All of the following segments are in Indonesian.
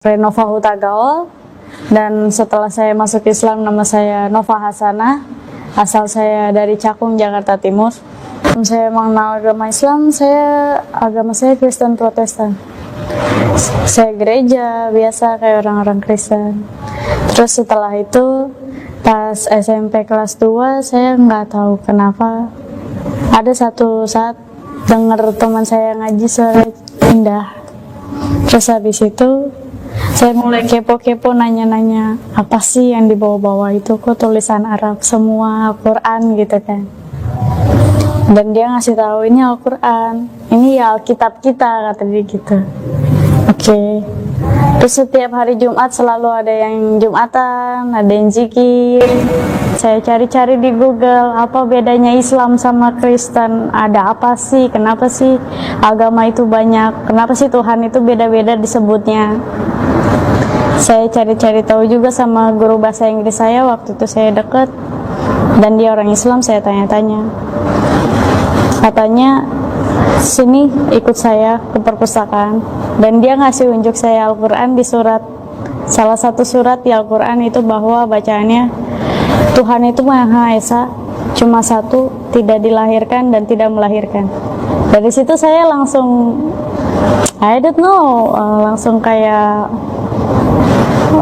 Renova Huta Gaul, dan setelah saya masuk Islam nama saya Nova Hasanah, asal saya dari Cakung, Jakarta Timur. Saya mengenal agama Islam, agama saya Kristen Protestan. Saya gereja biasa kayak orang-orang Kristen. Terus setelah itu pas SMP kelas 2 saya nggak tahu kenapa ada satu saat dengar teman saya ngaji suara indah. Terus habis itu saya mulai kepo-kepo, nanya-nanya apa sih yang dibawa-bawa itu, kok tulisan Arab semua, Al-Quran gitu kan. Dan dia ngasih tahu ini Al-Quran, ini ya Alkitab kita, kata dia gitu. Oke. Terus setiap hari Jumat selalu ada yang Jumatan, ada yang zikir. Saya cari-cari di Google apa bedanya Islam sama Kristen, ada apa sih, kenapa sih agama itu banyak, kenapa sih Tuhan itu beda-beda disebutnya. Saya cari-cari tahu juga sama guru bahasa Inggris saya waktu itu saya deket, dan dia orang Islam. Saya tanya-tanya, katanya sini ikut saya ke perpustakaan, dan dia ngasih unjuk saya Al-Quran di surat, salah satu surat di Al-Quran itu bahwa bacaannya Tuhan itu Maha Esa, cuma satu, tidak dilahirkan dan tidak melahirkan. Dari situ saya langsung I don't know, langsung kayak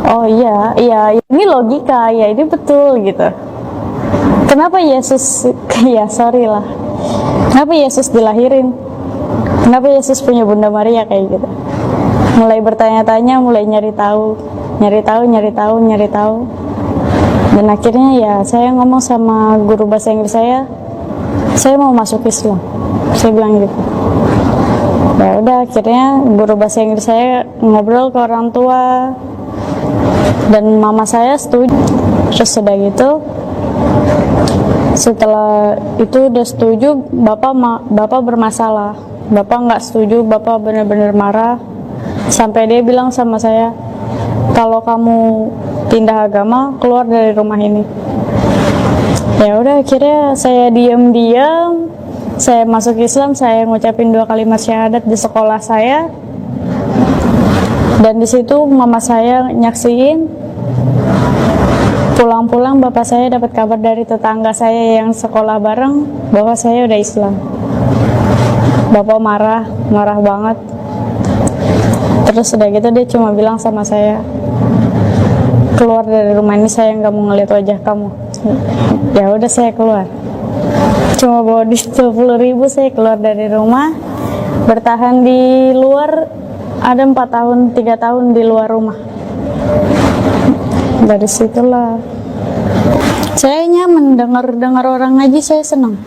oh iya ini logika, ya ini betul gitu. Kenapa Yesus kenapa Yesus dilahirin, kenapa Yesus punya Bunda Maria kayak gitu. Mulai bertanya-tanya, mulai nyari tahu, dan akhirnya ya saya ngomong sama guru bahasa Inggris saya mau masuk Islam, saya bilang gitu. Ya udah, akhirnya guru bahasa Inggris saya ngobrol ke orang tua, dan mama saya setuju. Terus sudah gitu, setelah itu udah setuju, bapak bermasalah. Bapak nggak setuju, bapak benar-benar marah, sampai dia bilang sama saya, kalau kamu pindah agama, keluar dari rumah ini. Ya udah, akhirnya saya diam-diam, saya masuk Islam, saya ngucapin 2 kalimat syahadat di sekolah saya. Dan di situ mama saya nyaksiin. Pulang-pulang bapak saya dapat kabar dari tetangga saya yang sekolah bareng bahwa saya udah Islam. Bapak marah banget. Terus udah gitu dia cuma bilang sama saya, keluar dari rumah ini, saya nggak mau ngeliat wajah kamu. Ya udah, saya keluar. Cuma bawa duit 20.000, saya keluar dari rumah, bertahan di luar ada 4 tahun, 3 tahun di luar rumah. Dari situlah saya nyaman dengar orang ngaji, saya senang.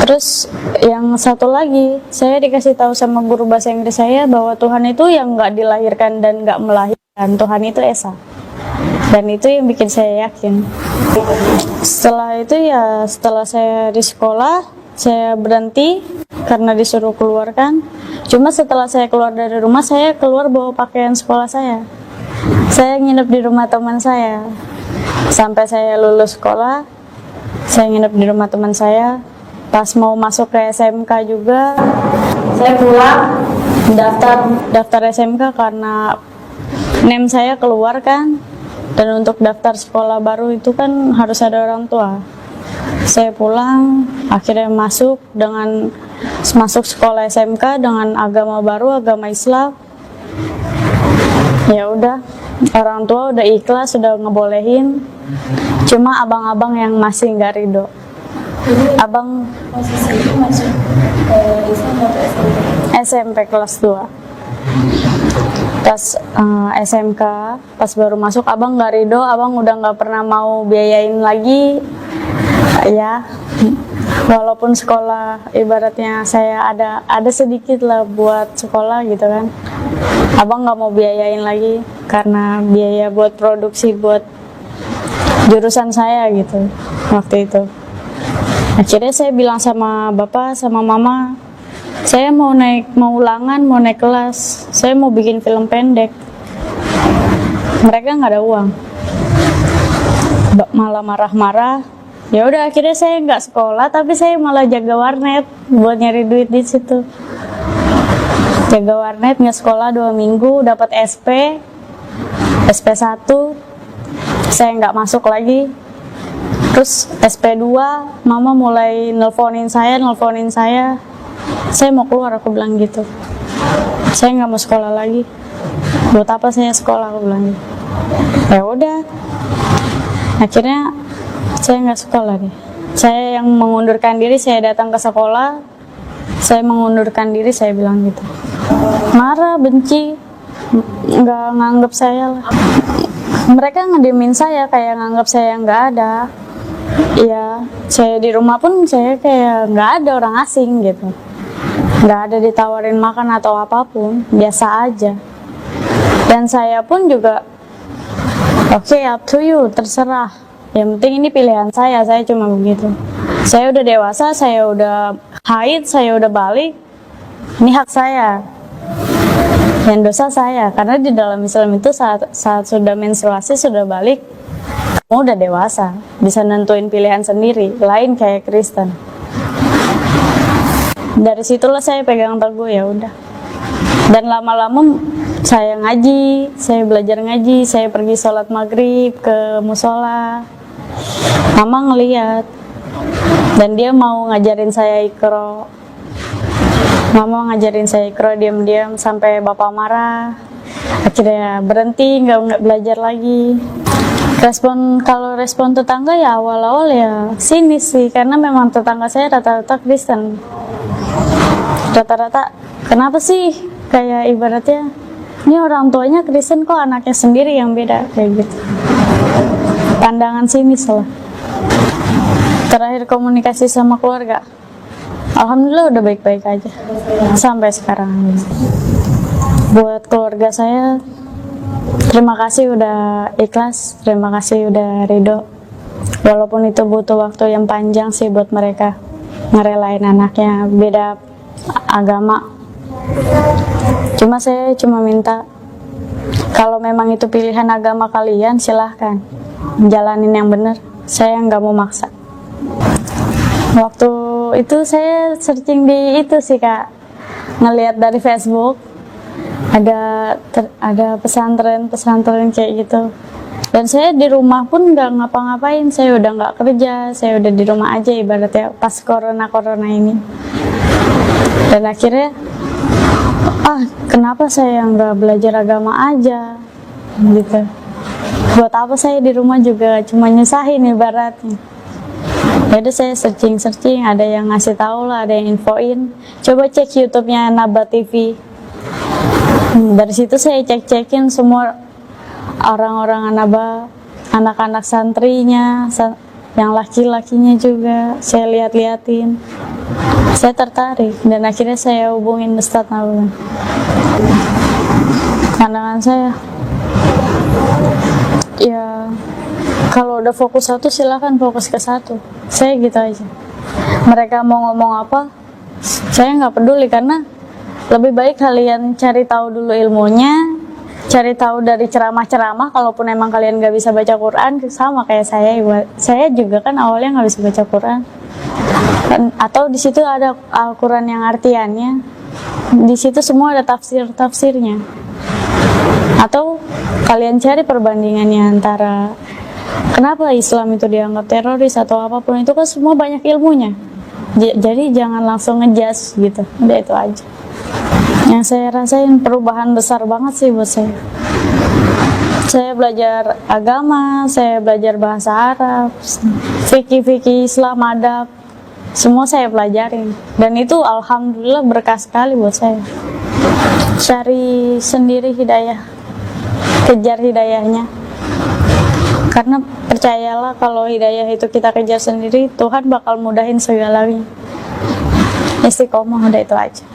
Terus yang satu lagi, saya dikasih tahu sama guru bahasa Inggris saya bahwa Tuhan itu yang nggak dilahirkan dan nggak melahirkan, Tuhan itu Esa. Dan itu yang bikin saya yakin. Setelah itu ya, setelah saya di sekolah, saya berhenti karena disuruh keluar kan. Cuma setelah saya keluar dari rumah, saya keluar bawa pakaian sekolah saya. Saya nginep di rumah teman saya. Sampai saya lulus sekolah, saya nginep di rumah teman saya. Pas mau masuk ke SMK juga, saya pulang daftar SMK karena NEM saya keluar kan. Dan untuk daftar sekolah baru itu kan harus ada orang tua. Saya pulang, akhirnya masuk sekolah SMK dengan agama baru, agama Islam. Ya udah, orang tua udah ikhlas, sudah ngebolehin. Cuma abang-abang yang masih nggak ridho. Abang posisi itu masuk Islam atau SMP kelas 2. Pas SMK, pas baru masuk, abang nggak ridho, abang udah nggak pernah mau biayain lagi. Ya, walaupun sekolah ibaratnya saya ada sedikit lah buat sekolah gitu kan, abang nggak mau biayain lagi karena biaya buat produksi buat jurusan saya gitu waktu itu. Akhirnya saya bilang sama bapak sama mama, saya mau ulangan, mau naik kelas, saya mau bikin film pendek. Mereka nggak ada uang, malah marah-marah. Ya udah, akhirnya saya nggak sekolah, tapi saya malah jaga warnet buat nyari duit di situ. jaga warnet, nggak sekolah 2 minggu, dapat SP1, saya nggak masuk lagi. Terus SP2, mama mulai nelponin saya, saya mau keluar, aku bilang gitu. Saya nggak mau sekolah lagi. Buat apa saya sekolah, aku bilang gitu. Ya udah, akhirnya saya nggak sekolah deh. Saya yang mengundurkan diri, saya datang ke sekolah, saya mengundurkan diri, saya bilang gitu. Marah, benci, nggak nganggap saya lah. Mereka ngediemin saya, kayak nganggap saya nggak ada. Iya, saya di rumah pun saya kayak nggak ada orang asing gitu. Nggak ada ditawarin makan atau apapun, biasa aja. Dan saya pun juga, oke, up to you, terserah. Yang penting ini pilihan saya cuma begitu. Saya udah dewasa, saya udah haid, saya udah balik, ini hak saya. Yang dosa saya, karena di dalam Islam itu saat sudah menstruasi, sudah balik, kamu udah dewasa, bisa nentuin pilihan sendiri, lain kayak Kristen. Dari situlah saya pegang teguh, ya udah. Dan lama-lama saya ngaji, saya belajar ngaji, saya pergi sholat maghrib ke musola. Mama ngeliat, dan dia mau ngajarin saya Iqra. Mama ngajarin saya Iqra diam-diam sampai bapak marah. Akhirnya berhenti, nggak belajar lagi. Kalau respon tetangga ya awal-awal ya sinis sih, karena memang tetangga saya rata-rata Kristen. Rata-rata, kenapa sih? Kayak ibaratnya, ini orang tuanya Kristen kok anaknya sendiri yang beda, kayak gitu. Pandangan sinis lah. Terakhir komunikasi sama keluarga, alhamdulillah udah baik-baik aja sampai sekarang. Buat keluarga saya, terima kasih udah ikhlas, terima kasih udah ridho. Walaupun itu butuh waktu yang panjang sih buat mereka ngerelain anaknya beda agama. Saya cuma minta, kalau memang itu pilihan agama kalian, silahkan jalanin yang benar. Saya nggak mau maksa. Waktu itu saya searching di itu sih Kak, ngelihat dari Facebook ada pesantren kayak gitu. Dan saya di rumah pun nggak ngapa-ngapain, saya udah nggak kerja, saya udah di rumah aja ibaratnya pas corona ini. Dan akhirnya, kenapa saya nggak belajar agama aja gitu. Buat apa saya di rumah juga cuma nyusahin ibaratnya. Jadi saya searching, ada yang ngasih tahu lah, ada yang infoin. Coba cek YouTube-nya Naba TV. Dari situ saya cek-cekin semua orang-orang Naba, anak-anak santrinya, yang laki-lakinya juga saya lihat-liatin. Saya tertarik dan akhirnya saya hubungin Ustadz Naba. Pandangan saya, ya kalau udah fokus satu silakan fokus ke satu. Saya gitu aja. Mereka mau ngomong apa, saya nggak peduli, karena lebih baik kalian cari tahu dulu ilmunya, cari tahu dari ceramah-ceramah. Kalaupun emang kalian nggak bisa baca Quran, sama kayak saya juga kan awalnya nggak bisa baca Quran. Atau di situ ada Al-Quran yang artiannya, di situ semua ada tafsirnya. Atau kalian cari perbandingannya antara kenapa Islam itu dianggap teroris atau apapun, itu kan semua banyak ilmunya. Jadi jangan langsung ngejudge gitu. Udah itu aja. Yang saya rasain perubahan besar banget sih buat saya. Saya belajar agama, saya belajar bahasa Arab, fikih Islam, adab, semua saya pelajarin. Dan itu alhamdulillah berkah sekali buat saya. Cari sendiri hidayah, kejar hidayahnya. Karena percayalah, kalau hidayah itu kita kejar sendiri, Tuhan bakal mudahin segalanya. Istiqomah, udah itu aja.